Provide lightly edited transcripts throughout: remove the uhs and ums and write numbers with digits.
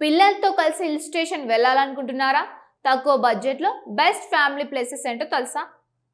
పిల్లలతో కలిసి hill station వెళ్ళాలనుకుంటున్నారా? తక్కువ బడ్జెట్లో బెస్ట్ ఫ్యామిలీ ప్లేసెస్ ఏంటో తెలుసా?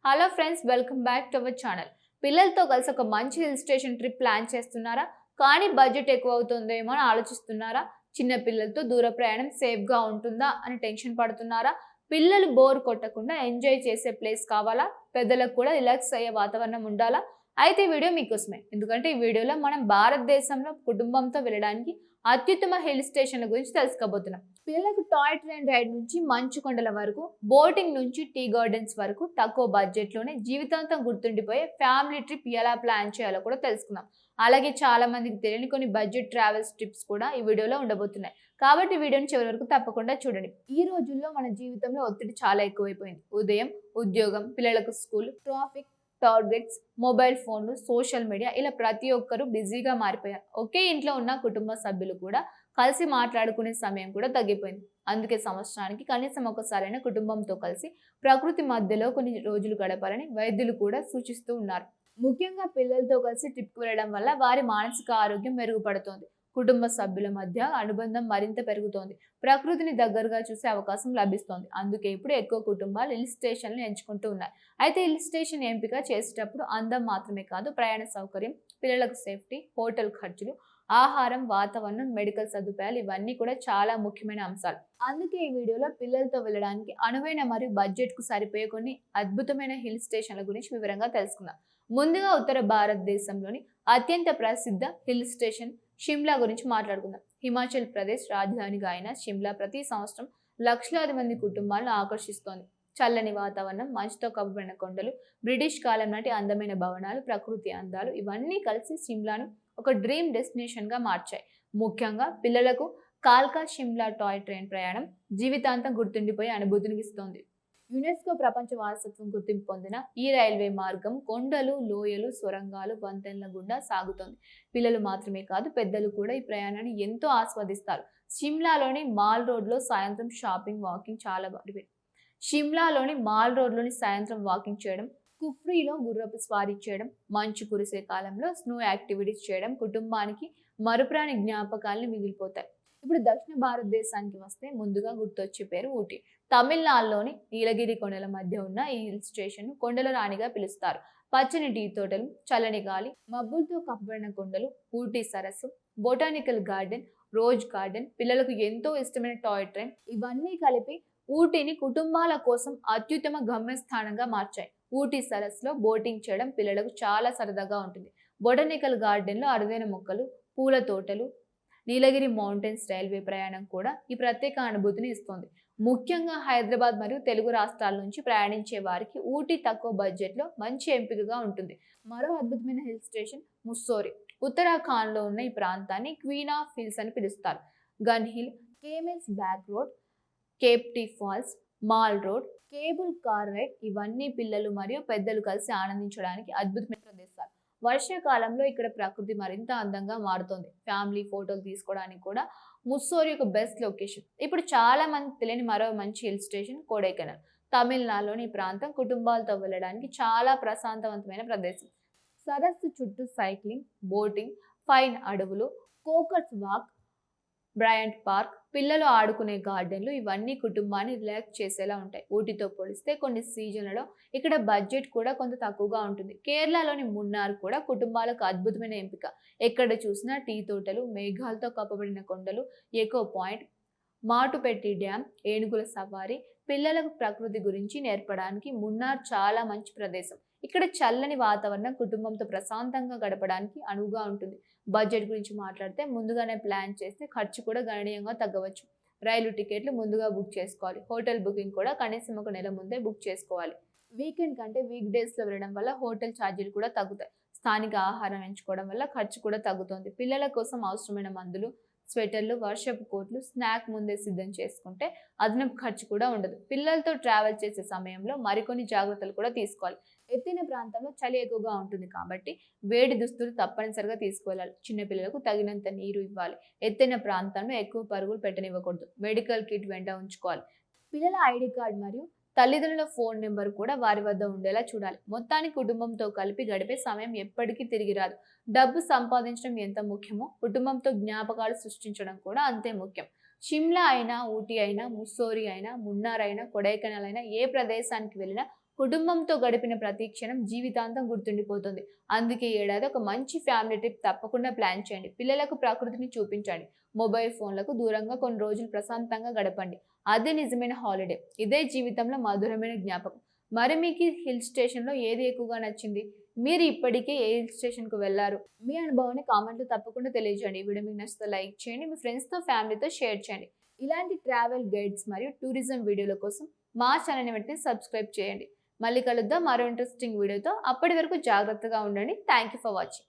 Hello friends, welcome back to our channel. పిల్లలతో కలిసి ఒక మంచి హిల్ స్టేషన్ ట్రిప్ ప్లాన్ చేస్తున్నారా? కానీ బడ్జెట్ ఎక్కువ అవుతుందేమో అని ఆలోచిస్తున్నారా? చిన్న పిల్లలతో దూర ప్రయాణం సేఫ్గా ఉంటుందా అని టెన్షన్ పడుతున్నారా? పిల్లలు బోర్ కొట్టకుండా ఎంజాయ్ చేసే ప్లేస్ కావాలా? పెద్దలకు కూడా రిలాక్స్ అయ్యే వాతావరణం ఉండాలా? అయితే ఈ వీడియో మీకోసమే. ఎందుకంటే ఈ వీడియోలో మనం భారతదేశంలో కుటుంబంతో వెళ్ళడానికి అత్యుత్తమ హిల్ స్టేషన్ల గురించి తెలుసుకోబోతున్నాం. పిల్లలకు టాయ్ ట్రైన్ రైడ్ నుంచి మంచు కొండల వరకు, బోటింగ్ నుంచి టీ గార్డెన్స్ వరకు తక్కువ బడ్జెట్లోనే జీవితాంతం గుర్తుండిపోయే ఫ్యామిలీ ట్రిప్ ఎలా ప్లాన్ చేయాలో కూడా తెలుసుకుందాం. అలాగే చాలా మందికి తెలియని కొన్ని బడ్జెట్ ట్రావెల్స్ టిప్స్ కూడా ఈ వీడియోలో ఉండబోతున్నాయి. కాబట్టి వీడియోని చివరి వరకు తప్పకుండా చూడండి. ఈ రోజుల్లో మన జీవితంలో ఒత్తిడి చాలా ఎక్కువైపోయింది. ఉదయం ఉద్యోగం, పిల్లలకు స్కూల్, ట్రాఫిక్, టార్గెట్స్, మొబైల్ ఫోన్లు, సోషల్ మీడియా, ఇలా ప్రతి ఒక్కరూ బిజీగా మారిపోయారు. ఒకే ఇంట్లో ఉన్న కుటుంబ సభ్యులు కూడా కలిసి మాట్లాడుకునే సమయం కూడా తగ్గిపోయింది. అందుకే సంవత్సరానికి కనీసం ఒకసారైనా కుటుంబంతో కలిసి ప్రకృతి మధ్యలో కొన్ని రోజులు గడపాలని వైద్యులు కూడా సూచిస్తూ ఉన్నారు. ముఖ్యంగా పిల్లలతో కలిసి ట్రిప్కి వెళ్ళడం వల్ల వారి మానసిక ఆరోగ్యం మెరుగుపడుతోంది. కుటుంబ సభ్యుల మధ్య అనుబంధం మరింత పెరుగుతోంది. ప్రకృతిని దగ్గరగా చూసే అవకాశం లభిస్తోంది. అందుకే ఇప్పుడు ఎక్కువ కుటుంబాలు హిల్ స్టేషన్లు ఎంచుకుంటూ ఉన్నాయి. అయితే హిల్ స్టేషన్ ఎంపిక చేసేటప్పుడు అందం మాత్రమే కాదు, ప్రయాణ సౌకర్యం, పిల్లలకు సేఫ్టీ, హోటల్ ఖర్చులు, ఆహారం, వాతావరణం, మెడికల్ సదుపాయాలు, ఇవన్నీ కూడా చాలా ముఖ్యమైన అంశాలు. అందుకే ఈ వీడియోలో పిల్లలతో వెళ్ళడానికి అనువైన మరియు బడ్జెట్ కు సరిపోయే కొన్ని అద్భుతమైన హిల్ స్టేషన్ల గురించి వివరంగా తెలుసుకుందాం. ముందుగా ఉత్తర భారతదేశంలోని అత్యంత ప్రసిద్ధ హిల్ స్టేషన్ షిమ్లా గురించి మాట్లాడుకుందాం. హిమాచల్ ప్రదేశ్ రాజధానిగా అయిన షిమ్లా ప్రతి సంవత్సరం లక్షలాది మంది కుటుంబాలను ఆకర్షిస్తోంది. చల్లని వాతావరణం, మంచుతో కప్పబడిన కొండలు, బ్రిటిష్ కాలం నాటి అందమైన భవనాలు, ప్రకృతి అందాలు, ఇవన్నీ కలిసి షిమ్లాను ఒక డ్రీమ్ డెస్టినేషన్ గా మార్చాయి. ముఖ్యంగా పిల్లలకు కాల్కా షిమ్లా టాయ్ ట్రైన్ ప్రయాణం జీవితాంతం గుర్తుండిపోయే అనుభూతిని ఇస్తోంది. యునెస్కో ప్రపంచ వారసత్వం గుర్తింపు పొందిన ఈ రైల్వే మార్గం కొండలు, లోయలు, సొరంగాలు, వంతెనల గుండా సాగుతోంది. పిల్లలు మాత్రమే కాదు, పెద్దలు కూడా ఈ ప్రయాణాన్ని ఎంతో ఆస్వాదిస్తారు. షిమ్లాలోని మాల్ రోడ్లో సాయంత్రం షాపింగ్, వాకింగ్ చాలా బాగుంది. షిమ్లాలోని మాల్ రోడ్లోని సాయంత్రం వాకింగ్ చేయడం, కుఫ్రీలో గుర్రపు స్వారీ చేయడం, మంచు కురిసే కాలంలో స్నో యాక్టివిటీస్ చేయడం కుటుంబానికి మరుపురాని జ్ఞాపకాలను మిగిలిపోతాయి. ఇప్పుడు దక్షిణ భారతదేశానికి వస్తే ముందుగా గుర్తొచ్చే పేరు ఊటీ. తమిళనాడులోని నీలగిరి కొండల మధ్య ఉన్న ఈ హిల్ స్టేషన్ కొండల రాణిగా పిలుస్తారు. పచ్చని టీ తోటలు, చల్లని గాలి, మబ్బులతో కప్పబడిన కొండలు, ఊటీ సరస్సు, బొటానికల్ గార్డెన్, రోజ్ గార్డెన్, పిల్లలకు ఎంతో ఇష్టమైన టాయ్ ట్రైన్, ఇవన్నీ కలిపి ఊటీని కుటుంబాల కోసం అత్యుత్తమ గమ్యస్థానంగా మార్చాయి. ఊటీ సరస్సులో బోటింగ్ చేయడం పిల్లలకు చాలా సరదాగా ఉంటుంది. బొటానికల్ గార్డెన్లో అరుదైన మొక్కలు, పూల తోటలు, నీలగిరి మౌంటైన్స్ రైల్వే ప్రయాణం కూడా ఈ ప్రత్యేక అనుభూతిని ఇస్తుంది. ముఖ్యంగా హైదరాబాద్ మరియు తెలుగు రాష్ట్రాల నుంచి ప్రయాణించే వారికి ఊటీ తక్కువ బడ్జెట్లో మంచి ఎంపికగా ఉంటుంది. మరో అద్భుతమైన హిల్ స్టేషన్ ముస్సోరి. ఉత్తరాఖండ్లో ఉన్న ఈ ప్రాంతాన్ని క్వీన్ ఆఫ్ హిల్స్ అని పిలుస్తారు. Gun Hill, Camel's Back Road, Kempty Falls, Mall Road, cable car ride, ఇవన్నీ పిల్లలు మరియు పెద్దలు కలిసి ఆనందించడానికి అద్భుతమైన ప్రదేశాలు. వర్షాకాలంలో ఇక్కడ ప్రకృతి మరింత అందంగా మారుతుంది. ఫ్యామిలీ ఫోటోలు తీసుకోవడానికి కూడా ముస్సోరి ఒక బెస్ట్ లొకేషన్. ఇప్పుడు చాలా మంది తెలియని మరో మంచి హిల్ స్టేషన్ కొడైకెనాల్. తమిళనాడులోని ఈ ప్రాంతం కుటుంబాలతో వెళ్ళడానికి చాలా ప్రశాంతవంతమైన ప్రదేశం. సరస్సు చుట్టూ సైక్లింగ్, బోటింగ్, ఫైన్ అడవులు, కోకట్స్ వాక్, బ్రయంట్ పార్క్, పిల్లలు ఆడుకునే గార్డెన్లు, ఇవన్నీ కుటుంబాన్ని రిలాక్స్ చేసేలా ఉంటాయి. ఊటీతో పోలిస్తే కొన్ని సీజన్లలో ఇక్కడ బడ్జెట్ కూడా కొంత తక్కువగా ఉంటుంది. కేరళలోని మున్నార్ కూడా కుటుంబాలకు అద్భుతమైన ఎంపిక. ఎక్కడ చూసినా టీ తోటలు, మేఘాలతో కప్పబడిన కొండలు, ఎకో పాయింట్, మాటుపెట్టి డ్యామ్, ఏనుగుల సవారీ, పిల్లలకు ప్రకృతి గురించి నేర్పడానికి మున్నార్ చాలా మంచి ప్రదేశం. ఇక్కడ చల్లని వాతావరణం కుటుంబంతో ప్రశాంతంగా గడపడానికి అనువుగా ఉంటుంది. బడ్జెట్ గురించి మాట్లాడితే ముందుగానే ప్లాన్ చేస్తే ఖర్చు కూడా గణనీయంగా తగ్గవచ్చు. రైలు టికెట్లు ముందుగా బుక్ చేసుకోవాలి. హోటల్ బుకింగ్ కూడా కనీసం ఒక నెల ముందే బుక్ చేసుకోవాలి. వీకెండ్ కంటే వీక్ డేస్లో వెళ్ళడం వల్ల హోటల్ ఛార్జీలు కూడా తగ్గుతాయి. స్థానిక ఆహారం ఎంచుకోవడం వల్ల ఖర్చు కూడా తగ్గుతుంది. పిల్లల కోసం అవసరమైన మందులు, స్వెటర్లు, వర్షపు కోట్లు, స్నాక్ ముందే సిద్ధం చేసుకుంటే అదనపు ఖర్చు కూడా ఉండదు. పిల్లలతో ట్రావెల్ చేసే సమయంలో మరికొన్ని జాగ్రత్తలు కూడా తీసుకోవాలి. ఎత్తైన ప్రాంతంలో చలి ఎక్కువగా ఉంటుంది కాబట్టి వేడి దుస్తులు తప్పనిసరిగా తీసుకువెళ్ళాలి. చిన్నపిల్లలకు తగినంత నీరు ఇవ్వాలి. ఎత్తైన ప్రాంతంలో ఎక్కువ పరుగులు పెట్టనివ్వకూడదు. మెడికల్ కిట్ వెంట ఉంచుకోవాలి. పిల్లల ఐడి కార్డ్ మరియు తల్లిదండ్రుల ఫోన్ నెంబర్ కూడా వారి వద్ద ఉండేలా చూడాలి. మొత్తానికి కుటుంబంతో కలిపి గడిపే సమయం ఎప్పటికీ తిరిగి రాదు. డబ్బు సంపాదించడం ఎంత ముఖ్యమో కుటుంబంతో జ్ఞాపకాలు సృష్టించడం కూడా అంతే ముఖ్యం. షిమ్లా అయినా, ఊటీ అయినా, ముస్సోరి అయినా, మున్నార్ అయినా, కొడైకెనాల్ అయినా ఏ ప్రదేశానికి వెళ్ళినా కుటుంబంతో గడిపిన ప్రతి క్షణం జీవితాంతం గుర్తుండిపోతుంది. అందుకే ఈ ఏడాది ఒక మంచి ఫ్యామిలీ ట్రిప్ తప్పకుండా ప్లాన్ చేయండి. పిల్లలకు ప్రకృతిని చూపించండి. మొబైల్ ఫోన్లకు దూరంగా కొన్ని రోజులు ప్రశాంతంగా గడపండి. అదే నిజమైన హాలిడే. ఇదే జీవితంలో మధురమైన జ్ఞాపకం. మరి మీకు హిల్ స్టేషన్‌లో ఏది ఎక్కువగా నచ్చింది? మీరు ఇప్పటికే ఏ హిల్ స్టేషన్‌కు వెళ్లారు? మీ అనుభవాన్ని కామెంట్‌లో తప్పకుండా తెలియజేయండి. ఈ వీడియో మీకు నచ్చితే లైక్ చేయండి. మీ ఫ్రెండ్స్‌తో, ఫ్యామిలీతో షేర్ చేయండి. ఇలాంటి ట్రావెల్ గైడ్స్ మరియు టూరిజం వీడియోల కోసం మా ఛానల్‌ని వెంటనే సబ్స్క్రైబ్ చేయండి. మళ్ళీ కలుద్దాం మరో ఇంట్రెస్టింగ్ వీడియోతో. అప్పటి వరకు జాగ్రత్తగా ఉండండి. Thank you for watching.